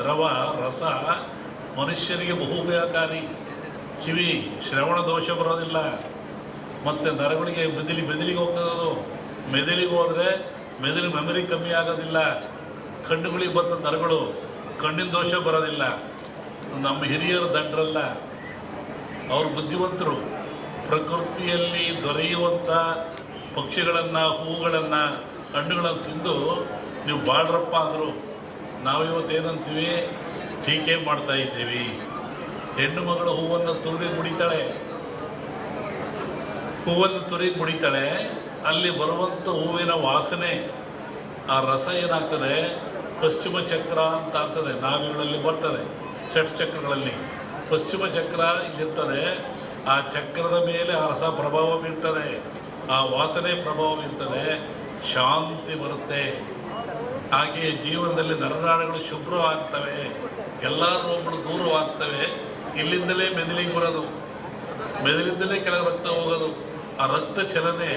ದ್ರವ ರಸ ಮನುಷ್ಯನಿಗೆ ಬಹು ಉಪಯೋಗಕಾರಿ. ಕಿವಿ ಶ್ರವಣ ದೋಷ ಬರೋದಿಲ್ಲ. ಮತ್ತು ನರಗಳಿಗೆ ಮೆದುಳಿಗೆ ಹೋಗ್ತದೆ. ಅದು ಮೆದುಳಿಗೆ ಹೋದರೆ ಮೆದುಳು ಮೆಮರಿ ಕಮ್ಮಿ ಆಗೋದಿಲ್ಲ. ಕಣ್ಣುಗಳಿಗೆ ಬರ್ತದೆ ನರಗಳು, ಕಣ್ಣಿನ ದೋಷ ಬರೋದಿಲ್ಲ. ನಮ್ಮ ಹಿರಿಯರು ದಡ್ರಲ್ಲ, ಅವರು ಬುದ್ಧಿವಂತರು. ಪ್ರಕೃತಿಯಲ್ಲಿ ದೊರೆಯುವಂಥ ಪಕ್ಷಿಗಳನ್ನು, ಹೂಗಳನ್ನು, ಹಣ್ಣುಗಳನ್ನು ತಿಂದು ನೀವು ಬಾಳ್ರಪ್ಪ ಅಂದರು. ನಾವಿವತ್ತೇನಂತೀವಿ, ಟೀಕೆ ಮಾಡ್ತಾ ಇದ್ದೀವಿ. ಹೆಣ್ಣು ಮಗಳು ಹೂವನ್ನು ತುರುಗಿ ಮುಡಿತಾಳೆ. ಅಲ್ಲಿ ಬರುವಂಥ ಹೂವಿನ ವಾಸನೆ, ಆ ರಸ ಏನಾಗ್ತದೆ, ಪಶ್ಚಿಮ ಚಕ್ರ ಅಂತ ಆಗ್ತದೆ. ನಾಭಿಗಳಲ್ಲಿ ಬರ್ತದೆ, ಷಟ್ಚಕ್ರಗಳಲ್ಲಿ ಪಶ್ಚಿಮ ಚಕ್ರ ಇಲ್ಲಿರ್ತದೆ. ಆ ಚಕ್ರದ ಮೇಲೆ ಆ ರಸ ಪ್ರಭಾವ ಬೀರ್ತದೆ, ಆ ವಾಸನೆ ಪ್ರಭಾವ ಬೀರ್ತದೆ, ಶಾಂತಿ ಬರುತ್ತೆ. ಹಾಗೆಯೇ ಜೀವನದಲ್ಲಿ ನರನಾಡುಗಳು ಶುಭ್ರವಾಗ್ತವೆ, ಎಲ್ಲ ರೋಗಗಳು ದೂರವಾಗ್ತವೆ. ಇಲ್ಲಿಂದಲೇ ಮೆದುಳಿಗೆ ಬರೋದು, ಮೆದುಳಿಂದಲೇ ಕೆಲವು ರಕ್ತ ಹೋಗೋದು. ಆ ರಕ್ತ ಚಲನೆ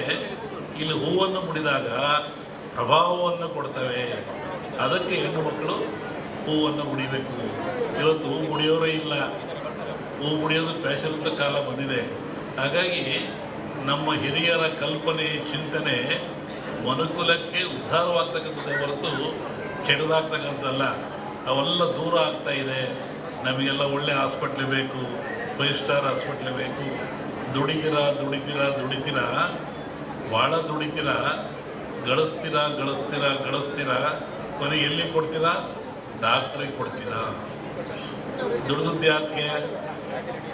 ಇಲ್ಲಿ ಹೂವನ್ನು ಮುಡಿದಾಗ ಪ್ರಭಾವವನ್ನು ಕೊಡ್ತವೆ. ಅದಕ್ಕೆ ಹೆಣ್ಣು ಮಕ್ಕಳು ಹೂವನ್ನು ಮುಡಿಬೇಕು. ಇವತ್ತು ಹೂ ಮುಡಿಯೋರೇ ಇಲ್ಲ. ಹೂ ಮುಡಿಯೋದು ಫ್ಯಾಷನ್ ಅಂತ ಕಾಲ ಬಂದಿದೆ. ಹಾಗಾಗಿ ನಮ್ಮ ಹಿರಿಯರ ಕಲ್ಪನೆ, ಚಿಂತನೆ ಮನುಕುಲಕ್ಕೆ ಉದ್ಧಾರವಾಗ್ತಕ್ಕಂಥದ್ದೇ ಹೊರತು ಕೆಡದಾಗ್ತಕ್ಕಂಥದ್ದಲ್ಲ. ಅವೆಲ್ಲ ದೂರ ಆಗ್ತಾ ಇದೆ. ನಮಗೆಲ್ಲ ಒಳ್ಳೆ ಹಾಸ್ಪಿಟ್ಲ್ ಬೇಕು, 5 ಸ್ಟಾರ್ ಹಾಸ್ಪಿಟ್ಲ್ ಬೇಕು. ದುಡಿತೀರಾ ಭಾಳ ದುಡಿತೀರಾ, ಗಳಿಸ್ತೀರಾ, ಕೊನೆಗೆ ಎಲ್ಲಿ ಕೊಡ್ತೀರಾ? ಡಾಕ್ಟ್ರಿಗೆ ಕೊಡ್ತೀರಾ. ದುಡಿದದ್ದು ಯಾತಿಗೆ?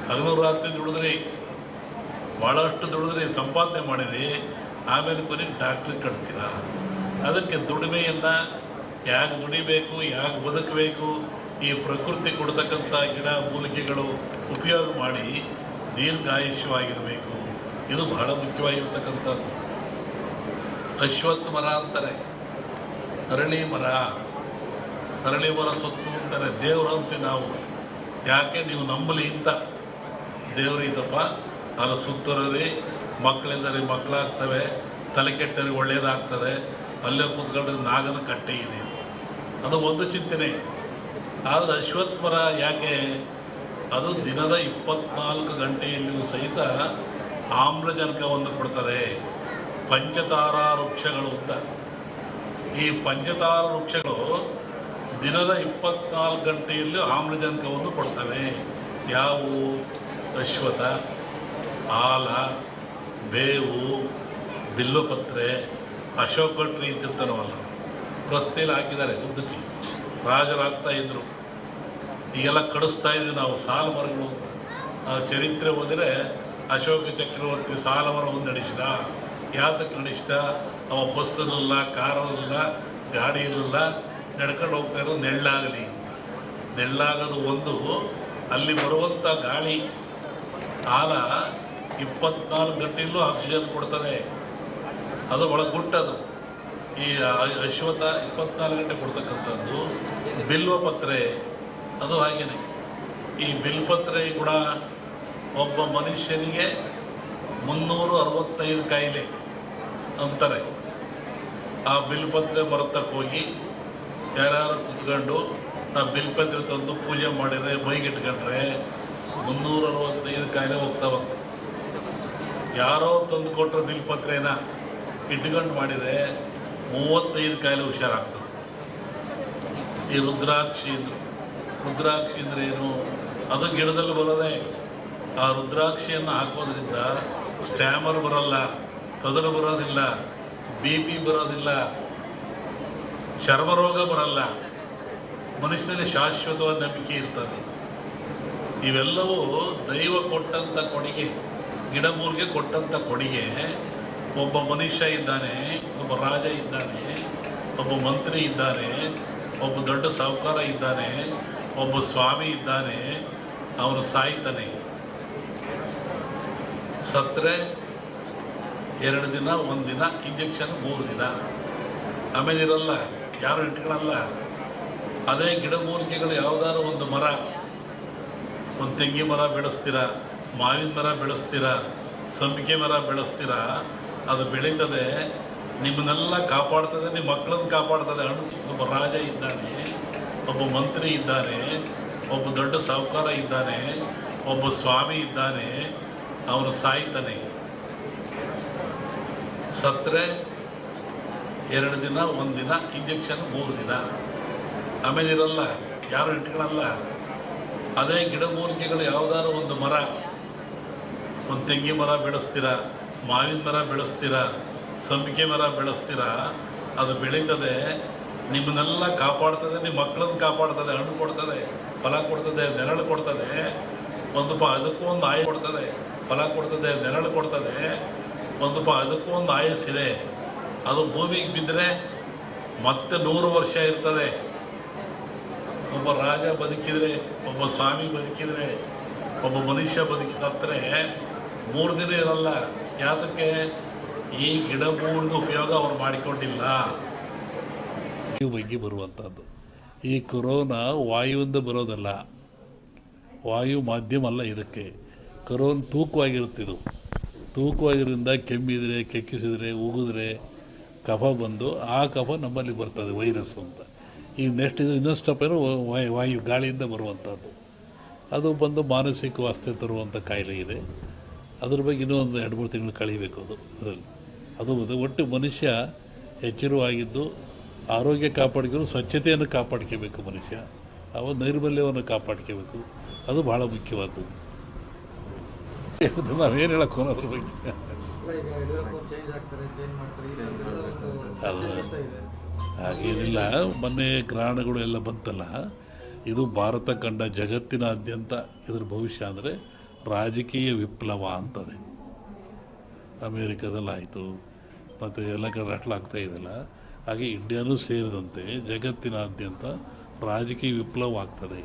ಹಗಲು ರಾತ್ರಿ ದುಡಿದ್ರಿ, ಭಾಳಷ್ಟು ದುಡಿದ್ರಿ, ಸಂಪಾದನೆ ಮಾಡಿರಿ, ಆಮೇಲೆ ಕೊನೆಗೆ ಡಾಕ್ಟ್ರಿಗೆ ಕಟ್ತೀರಾ. ಅದಕ್ಕೆ ದುಡಿಮೆಯನ್ನು ಯಾಕೆ ದುಡಿಬೇಕು, ಯಾಕೆ ಬದುಕಬೇಕು, ಈ ಪ್ರಕೃತಿ ಕೊಡ್ತಕ್ಕಂಥ ಗಿಡ ಮೂಲಿಕೆಗಳು ಉಪಯೋಗ ಮಾಡಿ ದೀರ್ಘಾಯುಷ್ಯವಾಗಿರಬೇಕು. ಇದು ಬಹಳ ಮುಖ್ಯವಾಗಿರ್ತಕ್ಕಂಥದ್ದು. ಅಶ್ವತ್ಥ ಮರ ಅಂತಾರೆ, ಅರಳಿ ಮರ ಸೊತ್ತು ಅಂತಾರೆ. ದೇವರು ಅಂತೀವಿ ನಾವು. ಯಾಕೆ ನೀವು ನಂಬಲಿ ಅಂತ. ದೇವರು ಇದಪ್ಪ, ನಾನು ಸುತ್ತೋರಿ ಮಕ್ಕಳಿಂದರಿ ಮಕ್ಕಳಾಗ್ತವೆ, ತಲೆ ಕೆಟ್ಟರಿಗೆ ಒಳ್ಳೆಯದಾಗ್ತದೆ, ಅಲ್ಲೇ ಕೂತ್ಕೊಂಡ್ರೆ ನಾಗನ ಕಟ್ಟೆ ಇದೆ, ಅದು ಒಂದು ಚಿಂತನೆ. ಆದರೆ ಅಶ್ವತ್ಥ ಮರ ಯಾಕೆ? ಅದು ದಿನದ 24 ಗಂಟೆಯಲ್ಲಿಯೂ ಸಹಿತ ಆಮ್ಲಜನಕವನ್ನು ಕೊಡ್ತದೆ. ಪಂಚತಾರಾ ವೃಕ್ಷಗಳು ಅಂತ. ಈ ಪಂಚತಾರ ವೃಕ್ಷಗಳು ದಿನದ 24 ಗಂಟೆಯಲ್ಲೂ ಆಮ್ಲಜನಕವನ್ನು ಕೊಡ್ತವೆ. ಯಾವುವು? ಅಶ್ವತ್ಥ, ಆಲ, ಬೇವು, ಬಿಲ್ವಪತ್ರೆ, ಅಶೋಕ ಟ್ರೀ ಅಂತಿರ್ತಾನವಲ್ಲ, ರಸ್ತೆಯಲ್ಲಿ ಹಾಕಿದ್ದಾರೆ ಉದ್ದಕ್ಕೆ. ರಾಜರು ಹಾಕ್ತಾಯಿದ್ರು, ಈಗೆಲ್ಲ ಕಡಿಸ್ತಾ ಇದ್ವಿ ನಾವು ಸಾಲ ಮರಗಳು ಅಂತ. ನಾವು ಚರಿತ್ರೆ ಓದಿದರೆ ಅಶೋಕ ಚಕ್ರವರ್ತಿ ಸಾಲ ಮರವನ್ನು ನಡೆಸಿದ. ಯಾತಕ್ಕೆ ನಡೆಸಿದ? ಅವ ಬಸ್ಸಲ್ಲಿಲ್ಲ, ಕಾರಲ್ಲಿಲ್ಲ, ಗಾಡಿ ಇರಲಿಲ್ಲ, ನಡ್ಕೊಂಡು ಹೋಗ್ತಾ ಇರೋದು ನೆಳ್ಳಾಗಲಿ ಅಂತ. ನೆಳ್ಳಾಗೋದು ಒಂದು, ಅಲ್ಲಿ ಬರುವಂಥ ಗಾಳಿ ಆಲ 24 ಗಂಟೆಯಲ್ಲೂ ಆಕ್ಸಿಜನ್ ಕೊಡ್ತದೆ. ಅದು ಒಳ ಗುಟ್ಟದು. ಈ ಅಶ್ವತ್ಥ 24 ಗಂಟೆ ಕೊಡ್ತಕ್ಕಂಥದ್ದು. ಬಿಲ್ವಪತ್ರೆ ಅದು ಹಾಗೇನೆ. ಈ ಬಿಲ್ಪತ್ರೆ ಕೂಡ ಒಬ್ಬ ಮನುಷ್ಯನಿಗೆ 365 ಕಾಯಿಲೆ ಅಂತಾರೆ. ಆ ಬಿಲ್ಪತ್ರೆ ಮರತಕ್ಕೆ ಹೋಗಿ ಯಾರ್ಯಾರು ಕುತ್ಕೊಂಡು ಆ ಬಿಲ್ಪತ್ರೆ ತಂದು ಪೂಜೆ ಮಾಡಿದರೆ, ಮೈಗಿಟ್ಕೊಂಡ್ರೆ 365 ಕಾಯಿಲೆ ಹೋಗ್ತಾವಂತೆ. ಯಾರೋ ತಂದು ಕೊಟ್ಟರು ಬಿಲ್ಪತ್ರೆನ ಇಟ್ಕೊಂಡು ಮಾಡಿದರೆ 35 ಕಾಯಿಲೆ ಹುಷಾರಾಗ್ತದೆ. ಈ ರುದ್ರಾಕ್ಷಿ ಅಂದ್ರೆ ಏನು? ಅದು ಗಿಡದಲ್ಲಿ ಬರೋದೆ. ಆ ರುದ್ರಾಕ್ಷಿಯನ್ನು ಹಾಕೋದ್ರಿಂದ ಸ್ಟ್ಯಾಮರ್ ಬರೋಲ್ಲ, ತೊದಲು ಬರೋದಿಲ್ಲ, BP ಬರೋದಿಲ್ಲ, ಚರ್ಮರೋಗ ಬರಲ್ಲ, ಮನುಷ್ಯನಲ್ಲಿ ಶಾಶ್ವತವಾದ ನಂಬಿಕೆ ಇರ್ತದೆ. ಇವೆಲ್ಲವೂ ದೈವ ಕೊಟ್ಟಂಥ ಕೊಡುಗೆ, ಗಿಡಮೂಲಿಕೆ ಕೊಟ್ಟಂಥ ಕೊಡುಗೆ. ಒಬ್ಬ ಮನುಷ್ಯ ಇದ್ದಾನೆ, ಒಬ್ಬ ರಾಜ ಇದ್ದಾನೆ, ಒಬ್ಬ ಮಂತ್ರಿ ಇದ್ದಾನೆ, ಒಬ್ಬ ದೊಡ್ಡ ಸಾಹುಕಾರ ಇದ್ದಾನೆ, ಒಬ್ಬ ಸ್ವಾಮಿ ಇದ್ದಾನೆ. ಅವನು ಸಾಯ್ತಾನೆ. ಸತ್ತರೆ 2 ದಿನ, 1 ದಿನ, ಇಂಜೆಕ್ಷನ್ 3 ದಿನ, ಆಮೇಲೆ ಇರಲ್ಲ, ಯಾರು ಇಟ್ಕೊಳ್ಳಲ್ಲ. ಅದೇ ಗಿಡಮೂಲಿಕೆಗಳು ಯಾವುದಾದ್ರು ಒಂದು ಮರ, ಒಂದು ತೆಂಗಿನ ಮರ ಬೆಳೆಸ್ತೀರಾ, ಮಾವಿನ ಮರ ಬೆಳೆಸ್ತೀರಾ, ಸಂಪಿಗೆ ಮರ ಬೆಳೆಸ್ತೀರಾ, ಅದು ಬೆಳೀತದೆ, ನಿಮ್ಮನ್ನೆಲ್ಲ ಕಾಪಾಡ್ತದೆ, ನಿಮ್ಮ ಮಕ್ಕಳನ್ನು ಕಾಪಾಡ್ತದೆ. ಒಬ್ಬ ರಾಜ ಇದ್ದಾನೆ, ಒಬ್ಬ ಮಂತ್ರಿ ಇದ್ದಾನೆ, ಒಬ್ಬ ದೊಡ್ಡ ಸಾಹುಕಾರ ಇದ್ದಾನೆ, ಒಬ್ಬ ಸ್ವಾಮಿ ಇದ್ದಾನೆ, ಅವನು ಸಾಯ್ತಾನೆ. ಸತ್ತರೆ 2 ದಿನ, 1 ದಿನ, ಇಂಜೆಕ್ಷನ್ 3 ದಿನ, ಆಮೇಲೆ ಇರಲ್ಲ, ಯಾರು ಇಟ್ಕೊಳ್ಳಲ್ಲ. ಅದೇ ಗಿಡಮೂಲಿಕೆಗಳು ಯಾವುದಾದ್ರು ಒಂದು ಮರ, ಒಂದು ತೆಂಗಿನ ಮರ ಬೆಳೆಸ್ತೀರಾ, ಮಾವಿನ ಮರ ಬೆಳೆಸ್ತೀರಾ, ಸಂಪಿಗೆ ಮರ ಬೆಳೆಸ್ತೀರಾ, ಅದು ಬೆಳೀತದೆ, ನಿಮ್ಮನ್ನೆಲ್ಲ ಕಾಪಾಡ್ತದೆ, ನಿಮ್ಮ ಮಕ್ಕಳನ್ನು ಕಾಪಾಡ್ತದೆ, ಹಣ್ಣು ಕೊಡ್ತದೆ, ಫಲ ಕೊಡ್ತದೆ, ನೆರಳು ಕೊಡ್ತದೆ. ಅದಕ್ಕೂ ಒಂದು ಆಯು ಕೊಡ್ತದೆ, ಫಲ ಕೊಡ್ತದೆ, ನೆರಳು ಕೊಡ್ತದೆ. ಅದಕ್ಕೂ ಒಂದು ಆಯಸ್ಸಿದೆ. ಅದು ಭೂಮಿಗೆ ಬಿದ್ದರೆ ಮತ್ತೆ 100 ವರ್ಷ ಇರ್ತದೆ. ಒಬ್ಬ ರಾಜ ಬದುಕಿದರೆ, ಒಬ್ಬ ಸ್ವಾಮಿ ಬದುಕಿದರೆ, ಒಬ್ಬ ಮನುಷ್ಯ ಬದುಕಿದ್ರೆ 3 ದಿನ ಇರಲ್ಲ. ಯಾತಕ್ಕೆ? ಈ ಗಿಡಮೂಲಿಕೆ ಉಪಯೋಗ ಅವ್ರು ಮಾಡಿಕೊಂಡಿಲ್ಲ. ಬಗ್ಗೆ ಬರುವಂಥದ್ದು ಈ ಕೊರೋನಾ ವಾಯುವಿಂದ ಬರೋದಲ್ಲ, ವಾಯು ಮಾಧ್ಯಮ ಅಲ್ಲ ಇದಕ್ಕೆ. ಕೊರೋನಾ ತೂಕವಾಗಿರುತ್ತಿದ್ದು, ತೂಕವಾಗಿರೋದ್ರಿಂದ ಕೆಮ್ಮಿದರೆ, ಕೆಕ್ಕಿಸಿದರೆ, ಉಗಿದ್ರೆ ಕಫ ಬಂದು ಆ ಕಫ ನಮ್ಮಲ್ಲಿ ಬರ್ತದೆ, ವೈರಸ್ ಅಂತ. ಈಗ ನೆಕ್ಸ್ಟ್ ಇದು ಇನ್ನೊಂದು ಸ್ಟೆಪ್ ಏನೋ ವಾಯು ಗಾಳಿಯಿಂದ ಬರುವಂಥದ್ದು. ಅದು ಬಂದು ಮಾನಸಿಕ ವಾಸ್ತೆ ತರುವಂಥ ಕಾಯಿಲೆ ಇದೆ. ಅದ್ರ ಬಗ್ಗೆ ಇನ್ನೂ ಒಂದು 2-3 ತಿಂಗಳು ಕಳೀಬೇಕು ಅದರಲ್ಲಿ. ಅದು ಒಟ್ಟು ಮನುಷ್ಯ ಎಚ್ಚರವಾಗಿದ್ದು ಆರೋಗ್ಯ ಕಾಪಾಡ್ಕೊಂಡು ಸ್ವಚ್ಛತೆಯನ್ನು ಕಾಪಾಡ್ಕೋಬೇಕು ಮನುಷ್ಯ. ನೈರ್ಮಲ್ಯವನ್ನು ಕಾಪಾಡ್ಕೋಬೇಕು, ಅದು ಭಾಳ ಮುಖ್ಯವಾದ್ದು. ನಾವೇನು ಹೇಳೋಕ್ಕೋ ಅದ್ರ ಬಗ್ಗೆ. ಅದು ಹಾಗೇನಿಲ್ಲ. ಮೊನ್ನೆ ಗ್ರಹಣಗಳು ಎಲ್ಲ ಬಂತಲ್ಲ, ಇದು ಭಾರತ ಕಂಡ ಜಗತ್ತಿನಾದ್ಯಂತ ಇದ್ರ ಭವಿಷ್ಯ ಅಂದರೆ ರಾಜಕೀಯ ವಿಪ್ಲವ ಅಂತದೆ. ಅಮೇರಿಕಾದಲ್ಲಾಯಿತು, ಮತ್ತು ಎಲ್ಲ ಕಡೆ ಅಟ್ಲಾಗ್ತಾ ಇದೆಯಲ್ಲ, ಹಾಗೆ ಇಂಡಿಯಾನೂ ಸೇರಿದಂತೆ ಜಗತ್ತಿನಾದ್ಯಂತ ರಾಜಕೀಯ ವಿಪ್ಲವ ಆಗ್ತದೆ,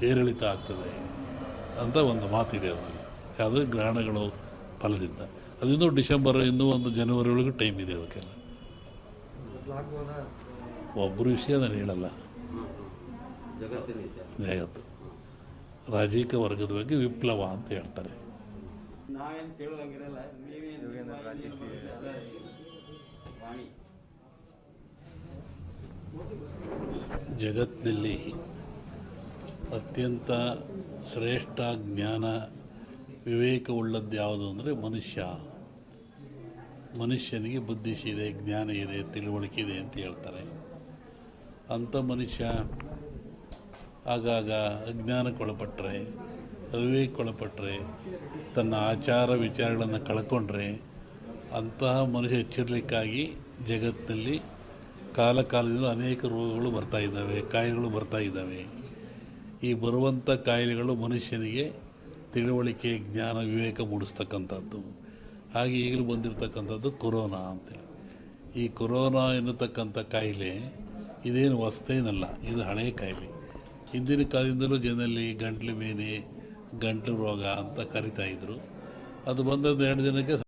ಏರಿಳಿತ ಆಗ್ತದೆ ಅಂತ ಒಂದು ಮಾತಿದೆ. ಅದು ಗ್ರಹಣಗಳು ಫಲದಿಂದ. ಅದಿನ್ನೂ ಡಿಸೆಂಬರ್, ಇನ್ನೂ ಒಂದು ಜನವರಿ ಒಳಗೆ ಟೈಮ್ ಇದೆ ಅದಕ್ಕೆಲ್ಲ. ಒಬ್ಬರು ವಿಷಯ ನಾನು ಹೇಳಲ್ಲ, ಜಗತ್ತು ರಾಜಕೀಯ ವರ್ಗದ ಬಗ್ಗೆ ವಿಪ್ಲವ ಅಂತ ಹೇಳ್ತಾರೆ. ಜಗತ್ತಿನಲ್ಲಿ ಅತ್ಯಂತ ಶ್ರೇಷ್ಠ ಜ್ಞಾನ ವಿವೇಕವುಳ್ಳದ್ದು ಯಾವುದು ಅಂದರೆ ಮನುಷ್ಯನಿಗೆ ಬುದ್ಧಿಶಿದೆ, ಜ್ಞಾನ ಇದೆ, ತಿಳುವಳಿಕೆ ಇದೆ ಅಂತ ಹೇಳ್ತಾರೆ. ಅಂಥ ಮನುಷ್ಯ ಆಗಾಗ ಅಜ್ಞಾನಕ್ಕೊಳಪಟ್ಟರೆ, ಅವಿವೇಕಕ್ಕೊಳಪಟ್ಟರೆ, ತನ್ನ ಆಚಾರ ವಿಚಾರಗಳನ್ನು ಕಳ್ಕೊಂಡ್ರೆ ಅಂತಹ ಮನುಷ್ಯ ಎಚ್ಚರಿಲಿಕ್ಕಾಗಿ ಜಗತ್ತಿನಲ್ಲಿ ಕಾಲದಿಂದ ಅನೇಕ ರೋಗಗಳು ಬರ್ತಾ ಇದ್ದಾವೆ, ಕಾಯಿಲೆಗಳು ಬರ್ತಾ ಇದ್ದಾವೆ. ಈ ಬರುವಂಥ ಕಾಯಿಲೆಗಳು ಮನುಷ್ಯನಿಗೆ ತಿಳುವಳಿಕೆ, ಜ್ಞಾನ, ವಿವೇಕ ಮೂಡಿಸ್ತಕ್ಕಂಥದ್ದು. ಹಾಗೆ ಈಗಲೂ ಬಂದಿರತಕ್ಕಂಥದ್ದು ಕೊರೋನಾ ಅಂತೇಳಿ. ಈ ಕೊರೋನಾ ಎನ್ನತಕ್ಕಂಥ ಕಾಯಿಲೆ ಇದೇನು ಹೊಸ್ತೇನಲ್ಲ, ಇದು ಹಳೆಯ ಕಾಯಿಲೆ. ಹಿಂದಿನ ಕಾಲದಿಂದಲೂ ಜನರಲ್ಲಿ ಗಂಟ್ಲು ಬೇನೆ, ಗಂಟಲು ರೋಗ ಅಂತ ಕರಿತಾಯಿದ್ರು. ಅದು ಬಂದದ್ದು 2 ದಿನಕ್ಕೆ